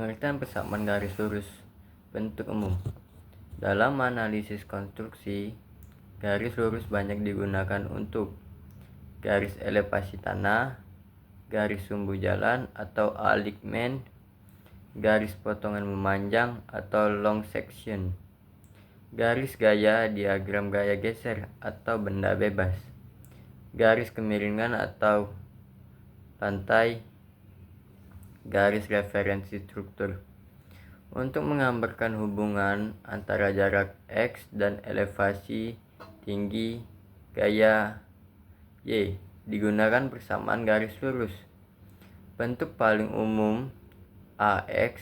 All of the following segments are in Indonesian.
Pengertian persamaan garis lurus bentuk umum. Dalam analisis konstruksi, garis lurus banyak digunakan untuk garis elevasi tanah, garis sumbu jalan atau alignment, garis potongan memanjang atau long section, garis gaya, diagram gaya geser atau benda bebas, garis kemiringan atau lantai, garis referensi struktur. Untuk menggambarkan hubungan antara jarak X dan elevasi tinggi gaya Y, digunakan persamaan garis lurus. Bentuk paling umum AX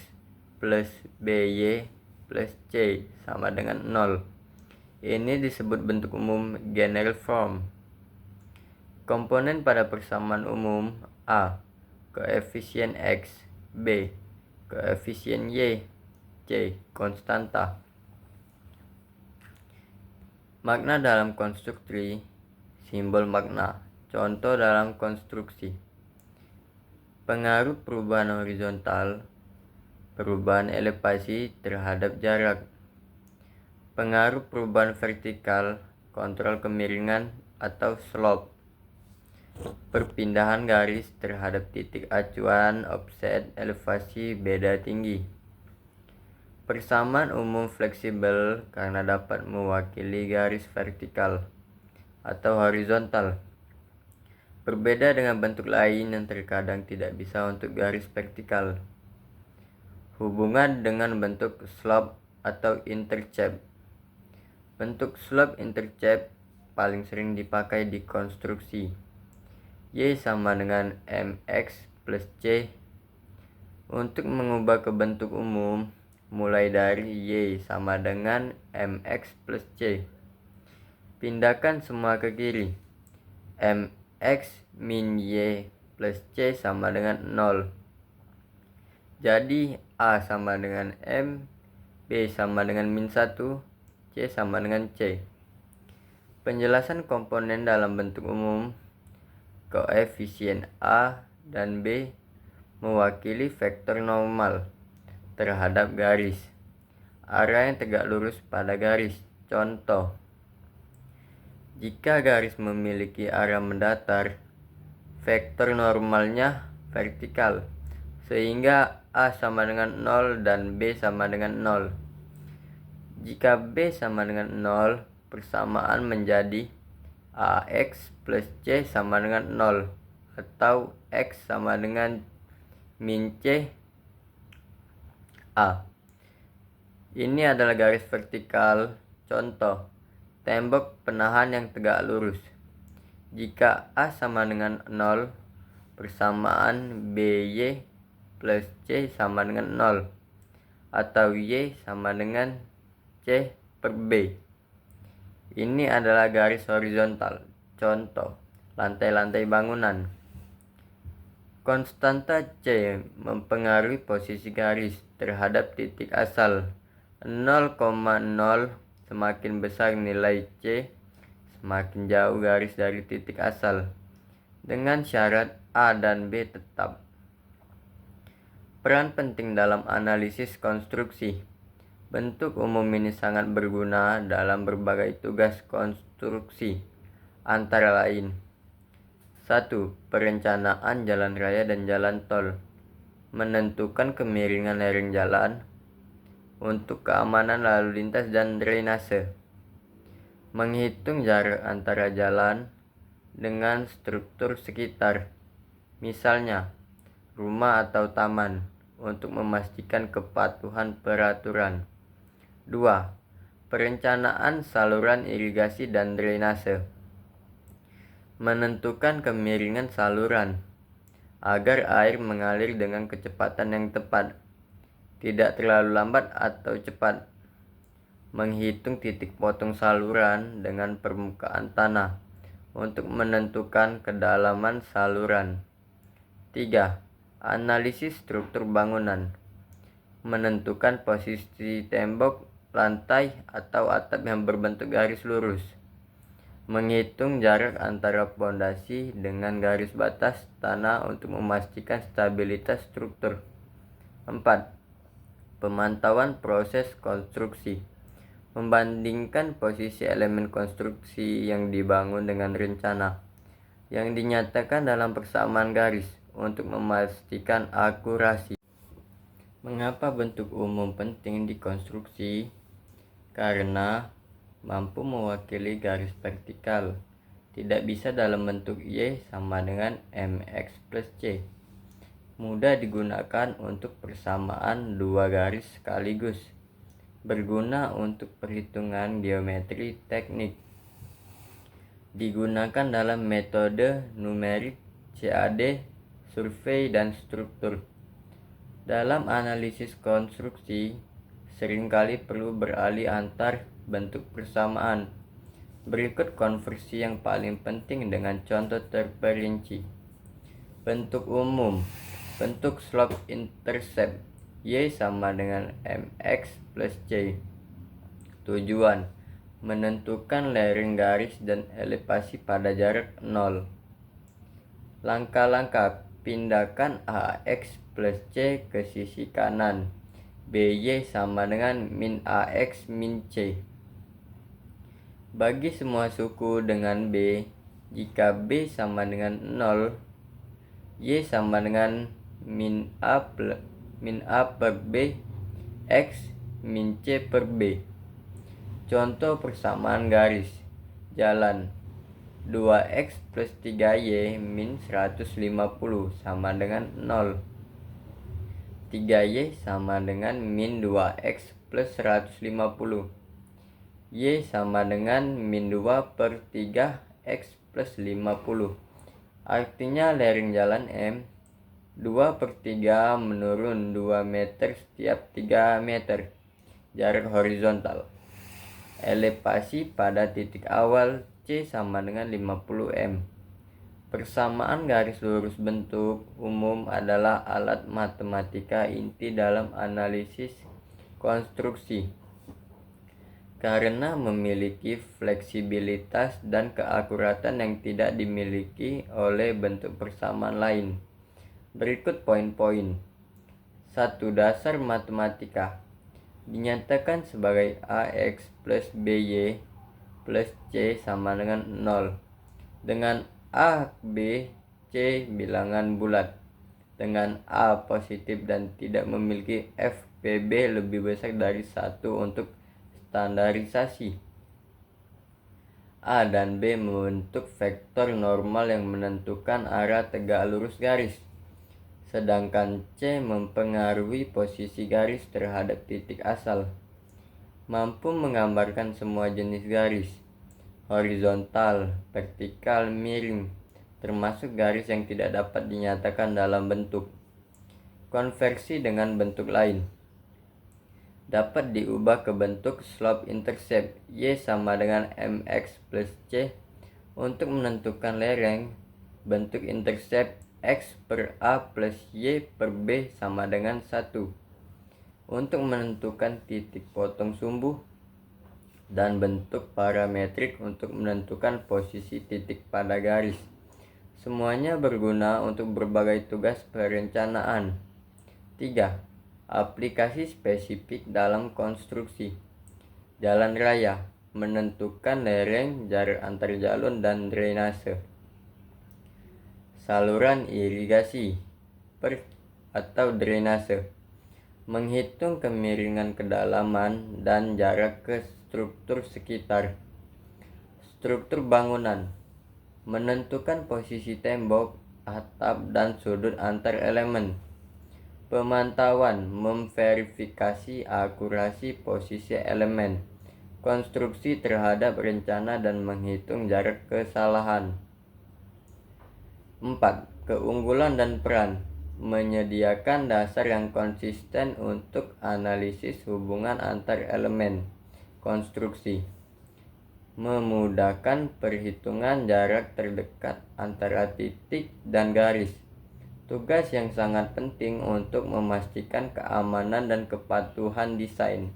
plus BY plus C sama dengan 0. Ini disebut bentuk umum general form. Komponen pada persamaan umum A, koefisien X, B, koefisien Y, C, konstanta. Makna dalam konstruksi, simbol makna. Contoh dalam konstruksi. Pengaruh perubahan horizontal, perubahan elevasi terhadap jarak. Pengaruh perubahan vertikal, kontrol kemiringan atau slope. Perpindahan garis terhadap titik acuan, offset, elevasi, beda tinggi. Persamaan umum fleksibel karena dapat mewakili garis vertikal atau horizontal. Berbeda dengan bentuk lain yang terkadang tidak bisa untuk garis vertikal. Hubungan dengan bentuk slope atau intercept. Bentuk slope intercept paling sering dipakai di konstruksi. Y sama dengan mx plus c. Untuk mengubah ke bentuk umum, mulai dari Y sama dengan mx plus c. Pindahkan semua ke kiri. mx min Y plus c sama dengan 0. Jadi A sama dengan M, B sama dengan min 1, C sama dengan C. Penjelasan komponen dalam bentuk umum. Koefisien A dan B mewakili vektor normal terhadap garis. Arah yang tegak lurus pada garis. Contoh, jika garis memiliki arah mendatar, vektor normalnya vertikal, sehingga A sama dengan 0 dan B sama dengan 0. Jika B sama dengan 0, persamaan menjadi AX plus C sama dengan 0 atau X sama dengan min C A. Ini adalah garis vertikal. Contoh, tembok penahan yang tegak lurus. Jika A sama dengan 0, persamaan BY plus C sama dengan 0 atau Y sama dengan C per B. Ini adalah garis horizontal. Contoh, lantai-lantai bangunan. Konstanta C mempengaruhi posisi garis terhadap titik asal. 0,0 semakin besar nilai C, semakin jauh garis dari titik asal. Dengan syarat A dan B tetap. Peran penting dalam analisis konstruksi. Bentuk umum ini sangat berguna dalam berbagai tugas konstruksi, antara lain 1. Perencanaan jalan raya dan jalan tol. Menentukan kemiringan lereng jalan untuk keamanan lalu lintas dan drainase. Menghitung jarak antara jalan dengan struktur sekitar, misalnya rumah atau taman, untuk memastikan kepatuhan peraturan. 2. Perencanaan saluran irigasi dan drainase. Menentukan kemiringan saluran agar air mengalir dengan kecepatan yang tepat, tidak terlalu lambat atau cepat. Menghitung titik potong saluran dengan permukaan tanah untuk menentukan kedalaman saluran. 3. Analisis struktur bangunan. Menentukan posisi tembok, lantai, atau atap yang berbentuk garis lurus. Menghitung jarak antara pondasi dengan garis batas tanah untuk memastikan stabilitas struktur. 4. Pemantauan proses konstruksi. Membandingkan posisi elemen konstruksi yang dibangun dengan rencana yang dinyatakan dalam persamaan garis untuk memastikan akurasi. Mengapa bentuk umum penting di konstruksi? Karena mampu mewakili garis vertikal. Tidak bisa dalam bentuk Y sama dengan MX plus C. Mudah digunakan untuk persamaan dua garis sekaligus. Berguna untuk perhitungan geometri teknik. Digunakan dalam metode numerik, CAD, survei, dan struktur. Dalam analisis konstruksi, seringkali perlu beralih antar bentuk persamaan. Berikut konversi yang paling penting dengan contoh terperinci. Bentuk umum. Bentuk slope intercept Y sama dengan MX plus C. Tujuan: menentukan lereng garis dan elevasi pada jarak 0. Langkah-langkah: pindahkan AX plus C ke sisi kanan. BY sama dengan min AX min C. Bagi semua suku dengan B, jika B sama dengan 0, Y sama dengan min A per B, X min C per B. Contoh persamaan garis. Jalan 2X plus 3Y min 150 sama dengan 0. 3Y sama dengan min 2X plus 150. Y sama dengan min 2 per 3X plus 50. Artinya lereng jalan M 2 per 3 menurun 2 meter setiap 3 meter. Jarak horizontal. Elevasi pada titik awal C sama dengan 50 m. Persamaan garis lurus bentuk umum adalah alat matematika inti dalam analisis konstruksi. Karena memiliki fleksibilitas dan keakuratan yang tidak dimiliki oleh bentuk persamaan lain. Berikut poin-poin. 1. Dasar matematika. Dinyatakan sebagai AX plus BY plus C sama dengan 0. Dengan A, B, C bilangan bulat. Dengan A positif dan tidak memiliki FPB lebih besar dari 1 untuk standarisasi. A dan B membentuk vektor normal yang menentukan arah tegak lurus garis. Sedangkan C mempengaruhi posisi garis terhadap titik asal. Mampu menggambarkan semua jenis garis, horizontal, vertikal, miring, termasuk garis yang tidak dapat dinyatakan dalam bentuk. Konversi dengan bentuk lain. Dapat diubah ke bentuk slope intercept Y sama dengan MX plus C untuk menentukan lereng. Bentuk intercept X per A plus Y per B sama dengan 1 untuk menentukan titik potong sumbu, dan bentuk parametrik untuk menentukan posisi titik pada garis. Semuanya berguna untuk berbagai tugas perencanaan. 3. Aplikasi spesifik dalam konstruksi. Jalan raya, menentukan lereng, jarak antar jalur, dan drainase. Saluran irigasi atau drainase, menghitung kemiringan kedalaman dan jarak ke struktur sekitar. Struktur bangunan, menentukan posisi tembok, atap, dan sudut antar elemen. Pemantauan, memverifikasi akurasi posisi elemen konstruksi terhadap rencana dan menghitung jarak kesalahan. 4. Keunggulan dan peran, menyediakan dasar yang konsisten untuk analisis hubungan antar elemen konstruksi, memudahkan perhitungan jarak terdekat antara titik dan garis. Tugas yang sangat penting untuk memastikan keamanan dan kepatuhan desain.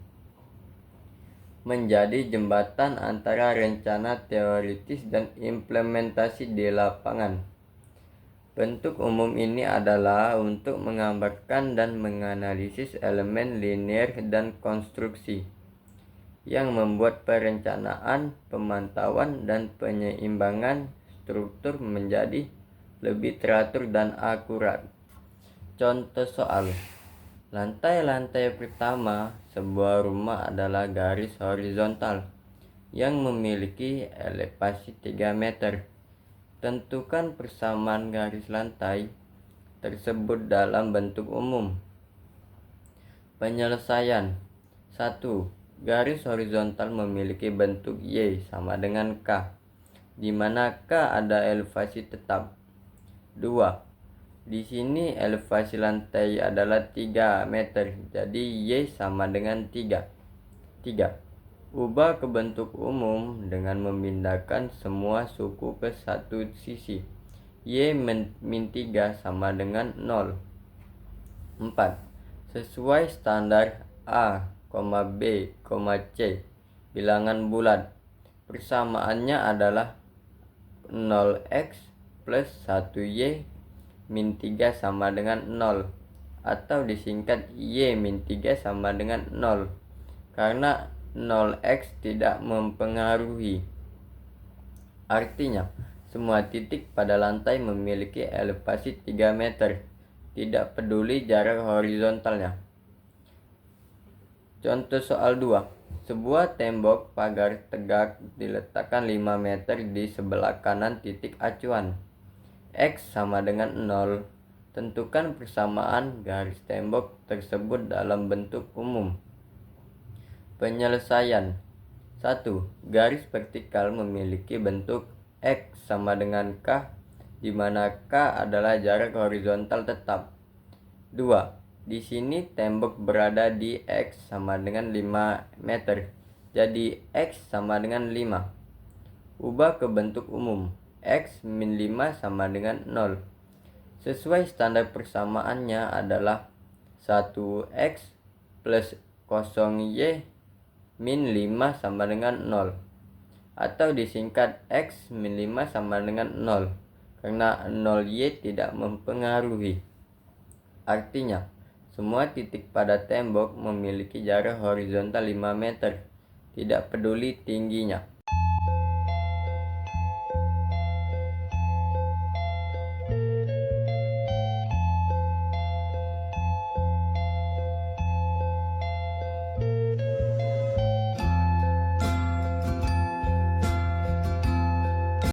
Menjadi jembatan antara rencana teoritis dan implementasi di lapangan. Bentuk umum ini adalah untuk menggambarkan dan menganalisis elemen linear dan konstruksi yang membuat perencanaan, pemantauan, dan penyeimbangan struktur menjadi lebih teratur dan akurat. Contoh soal. Lantai-lantai pertama sebuah rumah adalah garis horizontal yang memiliki elevasi 3 meter. Tentukan persamaan garis lantai tersebut dalam bentuk umum. Penyelesaian. 1. Garis horizontal memiliki bentuk Y sama dengan K, di mana K ada elevasi tetap. 2. Di sini elevasi lantai adalah 3 meter, jadi Y sama dengan 3. 3. Ubah ke bentuk umum dengan memindahkan semua suku ke satu sisi. Y-3 sama dengan 0. 4. Sesuai standar A, B, C, bilangan bulat. Persamaannya adalah 0x plus 1y min 3 sama dengan 0, atau disingkat y min 3 sama dengan 0, karena 0x tidak mempengaruhi. Artinya, semua titik pada lantai memiliki elevasi 3 meter, tidak peduli jarak horizontalnya. Contoh soal 2. Sebuah tembok pagar tegak diletakkan 5 meter di sebelah kanan titik acuan. X sama dengan 0. Tentukan persamaan garis tembok tersebut dalam bentuk umum. Penyelesaian. 1. Garis vertikal memiliki bentuk X sama dengan K, di mana K adalah jarak horizontal tetap. 2. Di sini tembok berada di X sama dengan 5 meter, jadi X sama dengan 5. Ubah ke bentuk umum. X min 5 sama dengan 0. Sesuai standar persamaannya adalah 1x plus 0y min 5 sama dengan 0, atau disingkat x min 5 sama dengan 0, karena 0y tidak mempengaruhi. Artinya, semua titik pada tembok memiliki jarak horizontal 5 meter, tidak peduli tingginya.